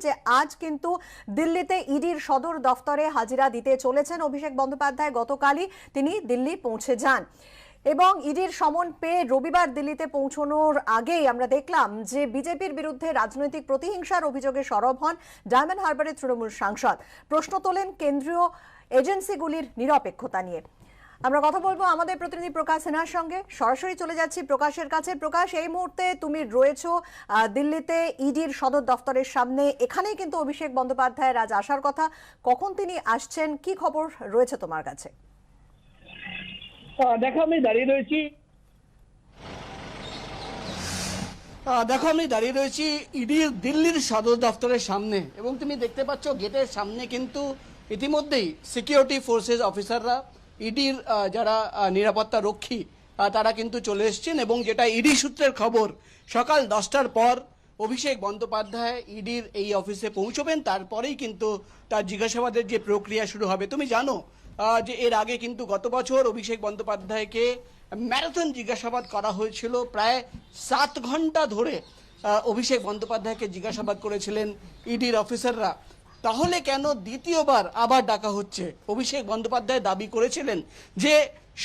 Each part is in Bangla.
যে আজ কিন্তু দিল্লিতে ইডির সদর দফতরে হাজিরা দিতে চলেছেন অভিষেক বন্দ্যোপাধ্যায়। গতকালই তিনি দিল্লি পৌঁছে যান এবং ইডির সমন পেয়ে রবিবার দিল্লিতে পৌঁছানোর আগেই আমরা দেখলাম যে বিজেপির বিরুদ্ধে রাজনৈতিক প্রতিহিংসার অভিযোগে সরব হন ডায়মন্ড হারবারের তৃণমূল সাংসদ। প্রশ্ন তোলেন কেন্দ্রীয় এজেন্সিগুলির নিরপেক্ষতা নিয়ে। আমরা কথা বলবো আমাদের প্রতিনিধি প্রকাশ সিনহার সঙ্গে। সরাসরি চলে যাচ্ছি প্রকাশের কাছে। প্রকাশ, এই মুহূর্তে তুমি রয়েছো দিল্লিতে ইডির সদর দফতরের সামনে। এখানেই কিন্তু অভিষেক বন্দ্যোপাধ্যায়ের আজ আসার কথা। কখন তিনি আসছেন, কি খবর রয়েছে তোমার কাছে? দেখো আমি দাঁড়িয়ে রয়েছি ইডির দিল্লির সদর দফতরের সামনে এবং তুমি দেখতে পাচ্ছ গেটের সামনে কিন্তু ইতিমধ্যেই সিকিউরিটি ফোর্সেস অফিসাররা, ইডির যারা নিরাপত্তা রক্ষী তারা কিন্তু চলে এসছেন। এবং যেটা ইডি সূত্রের খবর, সকাল 10টার পর অভিষেক বন্দ্যোপাধ্যায় ইডির এই অফিসে পৌঁছবেন, তারপরেই কিন্তু তার জিজ্ঞাসাবাদের যে প্রক্রিয়া শুরু হবে। তুমি জানো যে এর আগে কিন্তু গত বছর অভিষেক বন্দ্যোপাধ্যায়কে ম্যারাথন জিজ্ঞাসাবাদ করা হয়েছিল। প্রায় 7 ঘন্টা ধরে অভিষেক বন্দ্যোপাধ্যায়কে জিজ্ঞাসাবাদ করেছিলেন ইডির অফিসাররা। তাহলে কেন দ্বিতীয়বার আবার ডাকা হচ্ছে? অভিষেক বন্দ্যোপাধ্যায় দাবি করেছিলেন যে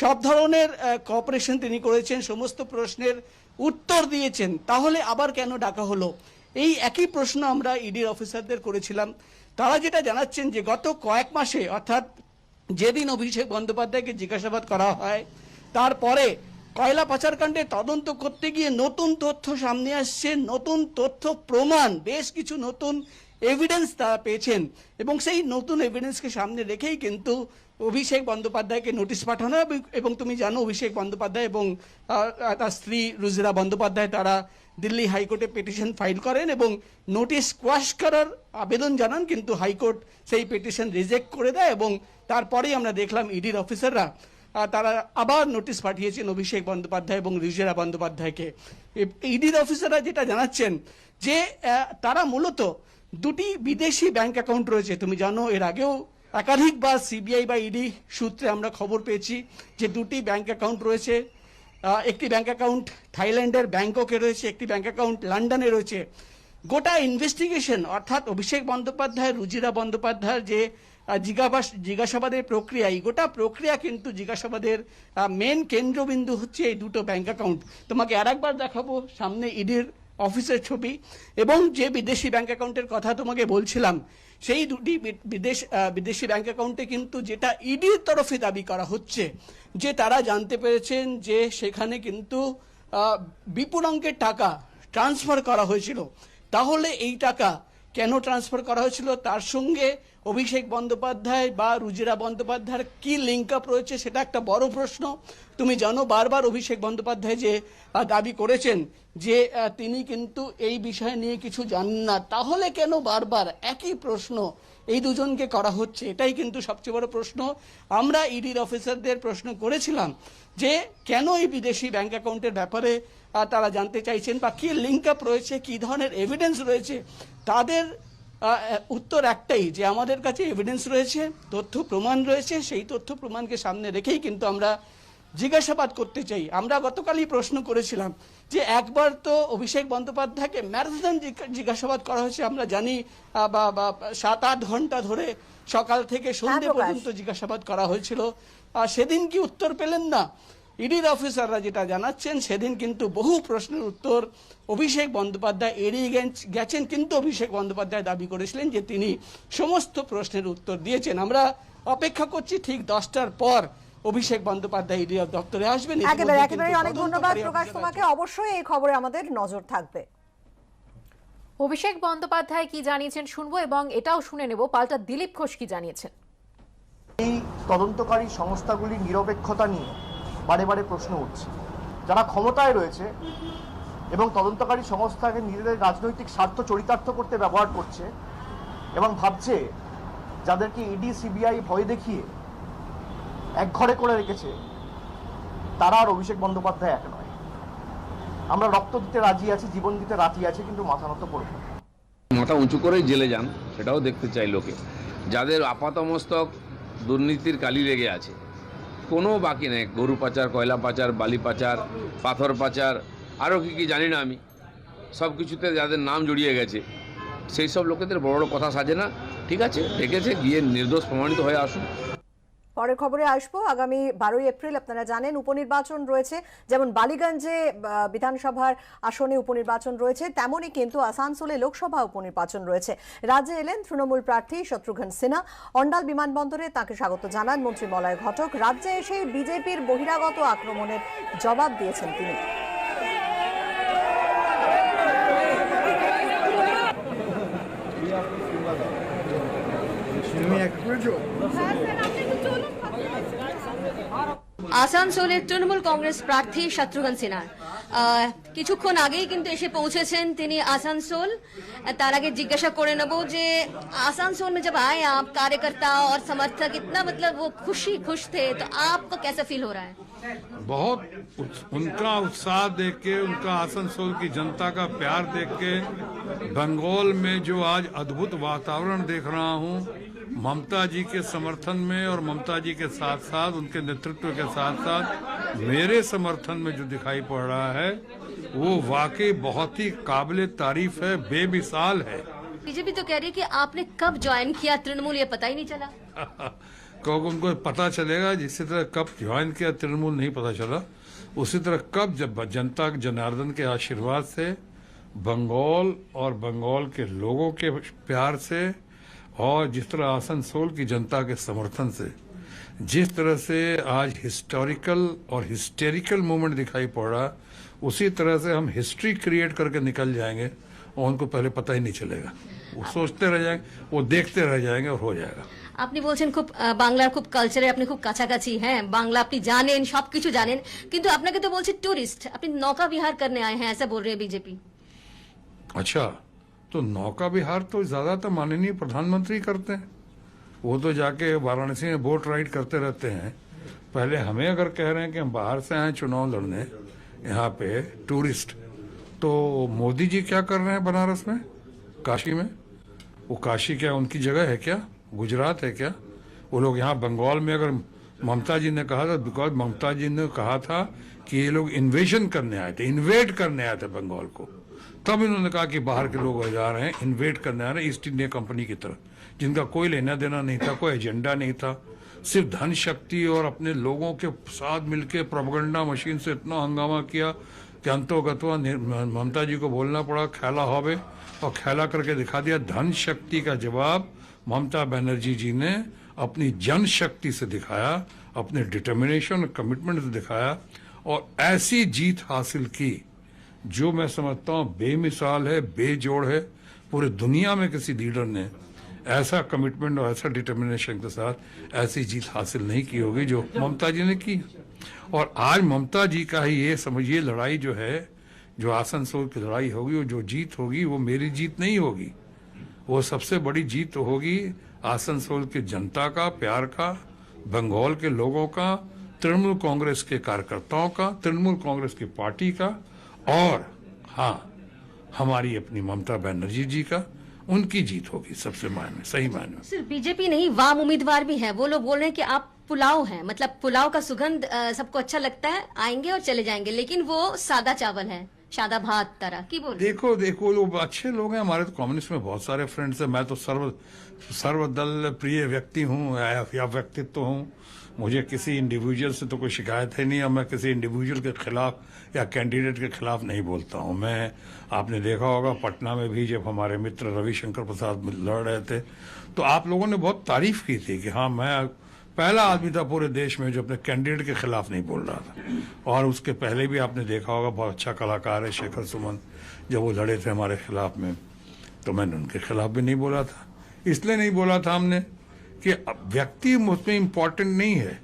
সব ধরনের কোঅপারেশন তিনি করেছেন, সমস্ত প্রশ্নের উত্তর দিয়েছেন, তাহলে আবার কেন ডাকা হলো? এই একই প্রশ্ন আমরা ইডির অফিসারদের করেছিলাম। তারা যেটা জানাচ্ছেন যে গত কয়েক মাসে, অর্থাৎ যেদিন অভিষেক বন্দ্যোপাধ্যায়কে জিজ্ঞাসাবাদ করা হয় তারপরে কয়লা পাচারকাণ্ডে তদন্ত করতে গিয়ে নতুন তথ্য সামনে আসছে, নতুন তথ্য প্রমাণ, বেশ কিছু নতুন এভিডেন্স তারা পেয়েছেন এবং সেই নতুন এভিডেন্সকে সামনে রেখেই কিন্তু অভিষেক বন্দ্যোপাধ্যায়কে নোটিশ পাঠানো। এবং তুমি জানো অভিষেক বন্দ্যোপাধ্যায় এবং তার স্ত্রী রুজিরা বন্দ্যোপাধ্যায় তারা দিল্লি হাইকোর্টে পিটিশন ফাইল করেন এবং নোটিশ কোয়াশ করার আবেদন জানান, কিন্তু হাইকোর্ট সেই পিটিশন রিজেক্ট করে দেয় এবং তারপরেই আমরা দেখলাম ইডির অফিসাররা তারা আবার নোটিশ পাঠিয়েছেন অভিষেক বন্দ্যোপাধ্যায় এবং রুজিরা বন্দ্যোপাধ্যায়কে। ইডির অফিসাররা যেটা জানাচ্ছেন যে তারা মূলত দুটি বিদেশি ব্যাংক অ্যাকাউন্ট রয়েছে। তুমি জানো এর আগেও একাধিকবার সিবিআই বা ইডি সূত্রে আমরা খবর পেয়েছি যে দুটি ব্যাংক অ্যাকাউন্ট রয়েছে। একটি ব্যাংক অ্যাকাউন্ট থাইল্যান্ডের ব্যাংককে রয়েছে, একটি ব্যাংক অ্যাকাউন্ট লন্ডনে রয়েছে। গোটা ইনভেস্টিগেশন, অর্থাৎ অভিষেক বন্দ্যোপাধ্যায় রুজিরা বন্দ্যোপাধ্যায়ের যে জিজ্ঞাসাবাদের প্রক্রিয়া, এই গোটা প্রক্রিয়া কিন্তু জিজ্ঞাসাবাদের মেন কেন্দ্রবিন্দু হচ্ছে এই দুটো ব্যাংক অ্যাকাউন্ট। তোমাকে আরেকবার দেখাবো সামনে ইডির অফিসের ছবি এবং যে বিদেশি ব্যাংক অ্যাকাউন্টের কথা তোমাকে বলছিলাম, সেই দুটি বিদেশি ব্যাংক অ্যাকাউন্টে কিন্তু যেটা ইডির তরফে দাবি করা হচ্ছে যে তারা জানতে পেরেছেন যে সেখানে কিন্তু বিপুল অঙ্কের টাকা ট্রান্সফার করা হয়েছিল। তাহলে এই টাকা কেন ট্রান্সফার করা হয়েছিল, তার সঙ্গে অভিষেক বন্দ্যোপাধ্যায় বা রুজিরা বন্দ্যোপাধ্যায়ের কি লিঙ্ক আপ রয়েছে, সেটা একটা বড় প্রশ্ন। তুমি জানো বারবার অভিষেক বন্দ্যোপাধ্যায় যে দাবি করেছেন যে তিনি কিন্তু এই বিষয় নিয়ে কিছু জানেন না। তাহলে কেন বারবার একই প্রশ্ন এই দুজনকে করা হচ্ছে, এটাই কিন্তু সবচেয়ে বড় প্রশ্ন। আমরা ইডির অফিসারদের প্রশ্ন করেছিলাম যে কেন এই বিদেশি ব্যাংক অ্যাকাউন্টের ব্যাপারে তারা জানতে চাইছেন বা কি লিঙ্ক আপ রয়েছে, কি ধরনের এভিডেন্স রয়েছে। তাদের উত্তর একটাই যে আমাদের কাছে এভিডেন্স রয়েছে, তথ্য প্রমাণ রয়েছে, সেই তথ্য প্রমাণকে সামনে রেখেই কিন্তু আমরা জিজ্ঞাসাবাদ করতে চাই। আমরা গতকালই প্রশ্ন করেছিলাম যে একবার তো অভিষেক বন্দ্যোপাধ্যায়কে ম্যারাথন জিজ্ঞাসাবাদ করা হয়েছে, আমরা জানি, বা 7-8 ঘন্টা ধরে সকাল থেকে সন্ধ্যে পর্যন্ত জিজ্ঞাসাবাদ করা হয়েছিল। সেদিন কি উত্তর পেলেন না? ইডির অফিসাররা যেটা জানাচ্ছেন সেদিন কিন্তু বহু প্রশ্নের উত্তর অভিষেক বন্দ্যোপাধ্যায় এড়িয়ে গেছেন, কিন্তু অভিষেক বন্দ্যোপাধ্যায় দাবি করেছিলেন যে তিনি সমস্ত প্রশ্নের উত্তর দিয়েছেন। আমরা অপেক্ষা করছি ঠিক 10টার পর অভিষেক বন্দ্যোপাধ্যায় ইডি দপ্তরে আসবেন। একেবারে অনেক ধন্যবাদ প্রকাশ তোমাকে। অবশ্যই এই খবরে আমাদের নজর থাকবে। অভিষেক বন্দ্যোপাধ্যায় কি জানিয়েছেন শুনবো এবং এটাও শুনে নেব পাল্টা দিলীপ ঘোষ কি জানিয়েছেন। এই তদন্তকারী সংস্থাগুলির নিরপেক্ষতা নিয়ে বারে বারে প্রশ্ন উঠছে। যারা ক্ষমতায় রয়েছে এবং তদন্তকারী সংস্থাকে নিজেদের রাজনৈতিক স্বার্থ চরিতার্থ করতে ব্যবহার করছে এবং ভাবছে যাদেরকে ইডি সিবিআই ভয় দেখিয়ে একঘরে করে রেখেছে, তারা আর অভিষেক বন্দ্যোপাধ্যায় এক নয়। আমরা রক্ত দিতে রাজি আছি, জীবন দিতে রাজি আছি, কিন্তু মাথা নত করব না। মাথা উঁচু করেই জেলে যান, সেটাও দেখতে চাই লোকে। যাদের আপাতমস্তক দুর্নীতির কালি লেগে আছে, কোনো বাকি নেই। গরু পাচার, কয়লা পাচার, বালি পাচার, পাথর পাচার, আরও কি জানি না আমি, সব কিছুতে যাদের নাম জড়িয়ে গেছে সেই সব লোকেদের বড় বড় কথা সাজে না। ঠিক আছে, ডেকেছে, গিয়ে নির্দোষ প্রমাণিত হয়ে আসুন। পরের খবরে আসবো। আগামী 12ই এপ্রিল আপনারা জানেন উপনির্বাচন রয়েছে। যেমন বালিগঞ্জে বিধানসভার আসনে উপনির্বাচন রয়েছে, তেমনই কিন্তু আসানসোলে লোকসভা উপনির্বাচন রয়েছে। রাজ্যে এলেন তৃণমূল প্রার্থী শত্রুঘ্ন সিনহা। অন্ডাল বিমানবন্দরে তাকে স্বাগত জানান মন্ত্রী মলয় ঘটক। রাজ্যে এসে বিজেপির বহিরাগত আক্রমণের জবাব দিয়েছেন তিনি। আসানসোলের তৃণমূল কংগ্রেস প্রার্থী শত্রুঘ্ন সিনহা কিছুক্ষণ আগেই কিন্তু এসে পৌঁছেছেন তিনি আসানসোল। তার আগে জিজ্ঞাসা করে নেব যে आसनसोल में जब आए आप कार्यकर्ता और समर्थक इतना मतलब वो खुश थे, तो आपको कैसा फील हो रहा है? बहुत उनका उत्साह देख के, उनका आसनसोल की जनता का प्यार देख के, बंगाल में जो आज अद्भुत वातावरण देख रहा हूँ ममता जी के समर्थन में, और ममता जी के साथ साथ उनके नेतृत्व के साथ साथ मेरे समर्थन में जो दिखाई पड़ रहा है वो वाकई बहुत ही काबिले तारीफ है, बेमिसाल है। बीजेपी तो कह रही है कि आपने कब ज्वाइन किया तृणमूल, ये पता ही नहीं चला। क्योंकि उनको पता चलेगा, जिसी तरह कब ज्वाइन किया तृणमूल नहीं पता चला, उसी तरह कब जब जनता जनार्दन के आशीर्वाद से, बंगाल और बंगाल के लोगों के प्यार से, और जिस तरह आसनसोल की जनता के समर्थन से, जिस तरह से आज हिस्टोरिकल और हिस्टेरिकल मूवमेंट दिखाई पड़ रहा, उसी तरह से हम हिस्ट्री क्रिएट करके निकल जाएंगे और उनको पहले पता ही नहीं चलेगा। वो सोचते रह जाएंगे, वो देखते रह जाएंगे और हो जाएगा। আপনি বলছেন খুব বাংলার খুব কালচারে আপনি খুব কাছাকাছি, হ্যাঁ বাংলা আপনি জানেন, সবকিছু জানেন, কিন্তু আপনাকে তো বলছে টুরিস্ট, আপনি নৌকা বিহার करने आए हैं ऐसा बोल रहे हैं बीजेपी। अच्छा, तो नौका विहार तो ज्यादातर माननीय प्रधानमंत्री करते हैं। वो तो जाके वाराणसी में बोट राइड करते रहते हैं। पहले हमें अगर कह रहे हैं कि हम बाहर से आए चुनाव लड़ने यहाँ पे टूरिस्ट, तो मोदी जी क्या कर रहे हैं बनारस में, काशी में? वो काशी क्या उनकी जगह है क्या, गुजरात है क्या? वो लोग यहाँ बंगाल में, अगर ममता जी ने कहा था, बिकॉज ममता जी ने कहा था कि ये लोग इन्वेजन करने आए थे, इन्वेट करने आए थे बंगाल को, तब इन्होंने कहा कि बाहर के लोग जा रहे हैं, इन्वेट करने आ रहे हैं ईस्ट इंडिया कंपनी की तरफ, जिनका कोई लेना देना नहीं था, कोई एजेंडा नहीं था, सिर्फ धन शक्ति और अपने लोगों के साथ मिलकर प्रोपेगेंडा मशीन से इतना हंगामा किया कि अंतोगत्वा ममता जी को बोलना पड़ा खेला होवे, और खेला करके दिखा दिया। धन शक्ति का जवाब ममता बनर्जी जी ने अपनी जन शक्ति से दिखाया, अपने डिटर्मिनेशन कमिटमेंट से दिखाया, और ऐसी जीत हासिल की जो मैं समझता हूँ बेमिसाल है, बेजोड़ है। पूरे दुनिया में किसी लीडर ने ऐसा कमिटमेंट और ऐसा डिटर्मिनेशन के साथ ऐसी जीत हासिल नहीं की होगी जो ममता जी ने की। और आज ममता जी का ही ये समझिए लड़ाई जो है, जो आसनसोल की लड़ाई होगी, वो जो जीत होगी वो मेरी जीत नहीं होगी, वो सबसे बड़ी जीत होगी आसनसोल की जनता का, प्यार का, बंगाल के लोगों का, तृणमूल कांग्रेस के कार्यकर्ताओं का, तृणमूल कांग्रेस की पार्टी का, और हाँ हमारी अपनी ममता बनर्जी जी का, उनकी जीत होगी सबसे मायने, सही मायने में। सिर्फ बीजेपी नहीं, वाम उम्मीदवार भी है, वो लोग बोल रहे हैं कि आप पुलाव हैं, मतलब पुलाव का सुगंध सबको अच्छा लगता है, आएंगे और चले जाएंगे, लेकिन वो सादा चावल है, सादा भात तरह की बोल। देखो लोग अच्छे लोग हैं हमारे, तो कम्युनिस्ट में बहुत सारे फ्रेंड्स हैं। मैं तो सर्वदल प्रिय व्यक्ति हूँ या व्यक्तित्व हूँ। मुझे किसी इंडिविजुअल से तो कोई शिकायत है नहीं, और मैं किसी इंडिविजुअल के खिलाफ या कैंडिडेट के खिलाफ नहीं बोलता हूँ। मैं, आपने देखा होगा पटना में भी जब हमारे मित्र रविशंकर प्रसाद लड़ रहे थे, तो आप लोगों ने बहुत तारीफ की थी कि हाँ मैं पहला आदमी था पूरे देश में जो अपने कैंडिडेट के खिलाफ नहीं बोल रहा था। और उसके पहले भी आपने देखा होगा बहुत अच्छा कलाकार है शेखर सुमन, जब वो लड़े थे हमारे खिलाफ में, तो मैंने उनके खिलाफ भी नहीं बोला था। इसलिए नहीं बोला था हमने कि व्यक्ति मुझमें इम्पोर्टेंट नहीं है,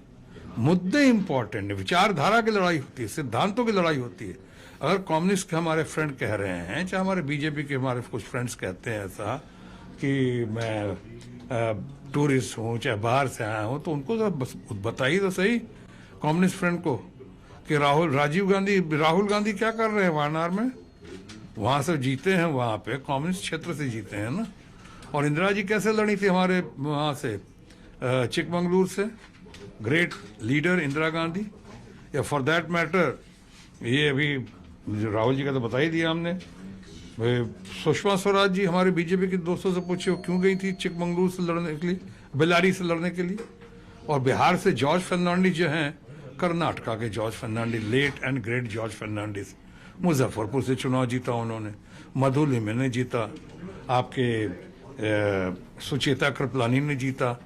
मुद्दे इम्पोर्टेंट है, विचारधारा की लड़ाई होती है, सिद्धांतों की लड़ाई होती है। अगर कम्युनिस्ट के हमारे फ्रेंड कह रहे हैं, चाहे हमारे बीजेपी के हमारे कुछ फ्रेंड्स कहते हैं ऐसा कि मैं टूरिस्ट हूँ, चाहे बाहर से आया हूँ, तो उनको तो बताइए तो सही कम्युनिस्ट फ्रेंड को कि राहुल गांधी क्या कर रहे हैं वायनाड में, वहां से जीते हैं, वहां पे कम्युनिस्ट क्षेत्र से जीते हैं ना। और इंदिरा जी कैसे लड़ी थी हमारे वहां से चिकमंगलूर से, ग्रेट लीडर इंदिरा गांधी। या फॉर दैट मैटर ये अभी राहुल जी का तो बता ही दिया हमने सुषमा स्वराज जी हमारे बीजेपी के दोस्तों से पूछे वो क्यों गई थी चिकमंगलुरु से लड़ने के लिए, बेल्लारी से लड़ने के लिए। और बिहार से जॉर्ज फर्नांडिस जो हैं, कर्नाटका के George Fernandes, late and great George Fernandes, Muzaffarpur से चुनाव जीता उन्होंने, मधुलिम ने जीता, आपके सुचेता कृपलानी ने जीता।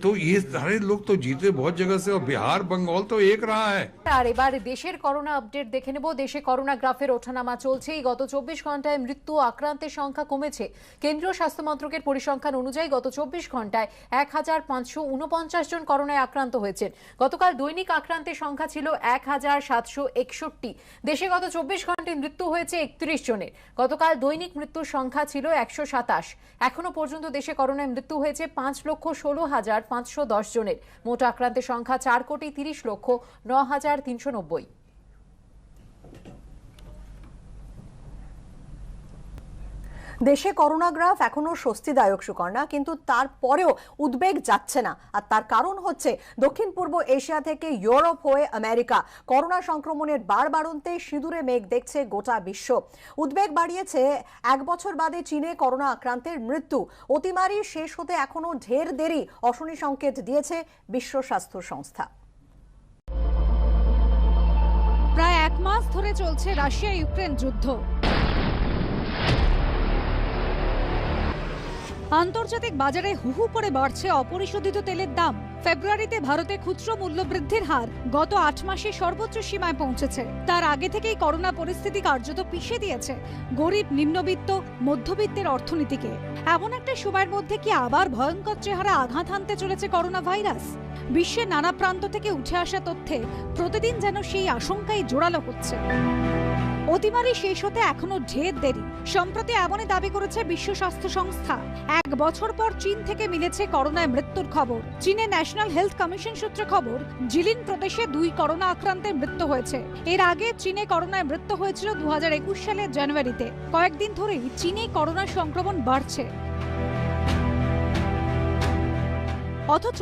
तो ये सारे लोग तो जीते बहुत जगह से, और बिहार बंगाल तो एक रहा है। আর এবার দেশের করোনা আপডেট দেখে নেব। দেশে করোনা গ্রাফের ওঠানামা চলছে। এই গত 24 ঘন্টায় মৃত্যু আক্রান্তের সংখ্যা কমেছে। কেন্দ্রীয় স্বাস্থ্য মন্ত্রকের পরিসংখ্যান অনুযায়ী গত 24 ঘন্টায় 1549 জন করোনায় আক্রান্ত হয়েছেন। গতকাল দৈনিক আক্রান্তের সংখ্যা ছিল 1761। দেশে গত 24 ঘন্টায় মৃত্যু হয়েছে 31 জনের। গতকাল দৈনিক মৃত্যুর সংখ্যা ছিল 127। এখনো পর্যন্ত দেশে করোনায় মৃত্যু হয়েছে 5,16,510 জনের। মোট আক্রান্তের সংখ্যা 4,30,09,390। দেশে করোনা গ্রাফ এখনো স্বস্তিদায়ক সুকর্ণা, কিন্তু তারপরেও উদ্বেগ যাচ্ছে না। আর তার কারণ হচ্ছে দক্ষিণ পূর্ব এশিয়া থেকে ইউরোপ হয়ে আমেরিকা করোনা সংক্রমণের বাড়বাড়ন্তে সিঁদুরে মেঘ দেখছে গোটা বিশ্ব। উদ্বেগ বাড়িয়েছে 1 বছর বাদে চীনে করোনা আক্রান্তের মৃত্যু। অতিমারি শেষ হতে এখনো ঢের দেরি, অশনি সংকেত দিয়েছে বিশ্ব স্বাস্থ্য সংস্থা। প্রায় 1 মাস ধরে চলছে রাশিয়া ইউক্রেন যুদ্ধ। আন্তর্জাতিক বাজারে হুহু করে বাড়ছে অপরিশোধিত তেলের দাম। ফেব্রুয়ারিতে ভারতে খুচরো মূল্য বৃদ্ধির হার গত 8 মাসে সর্বোচ্চ সীমায় পৌঁছেছে। তার আগে থেকেই করোনা পরিস্থিতি কার্যত পিষে দিয়েছে গরিব, নিম্নবিত্ত, মধ্যবিত্তের অর্থনীতিকে। এমন একটা সময়ের মধ্যে কি আবার ভয়ঙ্কর চেহারা আঘাত হানতে চলেছে করোনা ভাইরাস? বিশ্বের নানা প্রান্ত থেকে উঠে আসা তথ্যে প্রতিদিন যেন সেই আশঙ্কাই জোরালো হচ্ছে। অতিমারি শেষ হতে এখনো ঢের দেরি। সম্প্রতি এমনই দাবি করেছে বিশ্ব স্বাস্থ্য সংস্থা। 1 বছর পর চীন থেকে মিলেছে করোনায় মৃত্যুর খবর। চীনের ন্যাশনাল হেলথ কমিশন সূত্রে খবর, জিলিন প্রদেশে 2 করোনা আক্রান্তের মৃত্যু হয়েছে। এর আগে চীনে করোনায় মৃত্যু হয়েছিল 2021 সালের জানুয়ারিতে। কয়েকদিন ধরেই চীনে করোনা সংক্রমণ বাড়ছে। অথচ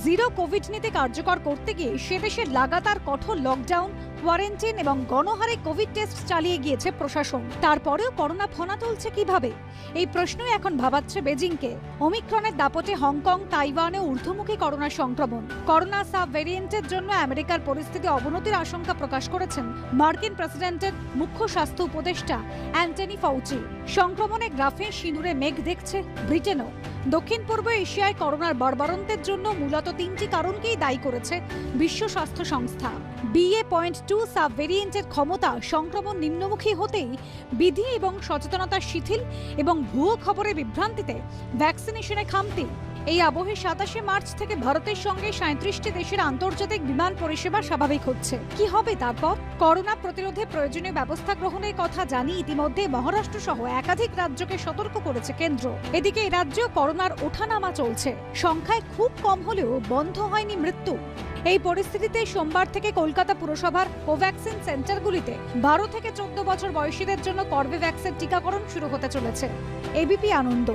জিরো কোভিড নীতি কার্যকর করতে গিয়ে সে দেশে লাগাতার কঠোর লকডাউন, কোয়ারেন্টাইন এবং গণহারে কোভিড টেস্ট চালিয়ে গিয়েছে প্রশাসন। তারপরেও করোনা ফনা তুলছে কিভাবে? এই প্রশ্নই এখন ভাবাচ্ছে বেজিংকে। ওমিক্রনের দাপটে হংকং, তাইওয়ানে ঊর্ধ্বমুখী করোনা সংক্রমণ। করোনা সাব ভ্যারিয়েন্টের জন্য আমেরিকার পরিস্থিতি অবনতির আশঙ্কা প্রকাশ করেছেন মার্কিন প্রেসিডেন্টের মুখ্য স্বাস্থ্য উপদেষ্টা অ্যান্টনি ফাউচি। সংক্রমণে গ্রাফে সিঁদুরে মেঘ দেখছে ব্রিটেনও। দক্ষিণ পূর্ব এশিয়ায় করোনার বাড়বাড়ন্তের জন্য মূলত 3টি কারণকেই দায়ী করেছে বিশ্ব স্বাস্থ্য সংস্থা। BA.2 সাব ভ্যারিয়েন্টের ক্ষমতা সংক্রমণ নিম্নমুখী হতেই বিধি এবং সচেতনতা শিথিল এবং ভুয়ো খবরে বিভ্রান্তিতে ভ্যাকসিনেশনে খামতি। এই আবহে 27 মার্চ থেকে ভারতের সঙ্গে 37টি দেশের আন্তর্জাতিক বিমান পরিষেবা স্বাভাবিক হচ্ছে। কি হবে তারপর? করোনা প্রতিরোধে প্রয়োজনীয় ব্যবস্থা গ্রহণের কথা জানি ইতিমধ্যে মহারাষ্ট্র সহ একাধিক রাজ্যকে সতর্ক করেছে কেন্দ্র। এদিকে এই রাজ্যেও করোনার ওঠানামা চলছে। সংখ্যায় খুব কম হলেও বন্ধ হয়নি মৃত্যু। এই পরিস্থিতিতে সোমবার থেকে কলকাতা পুরসভার কোভ্যাক্সিন সেন্টারগুলিতে 12 থেকে 14 বছর বয়সীদের জন্য কর্বেভ্যাক্সের টিকাকরণ শুরু হতে চলেছে। এবিপি আনন্দ।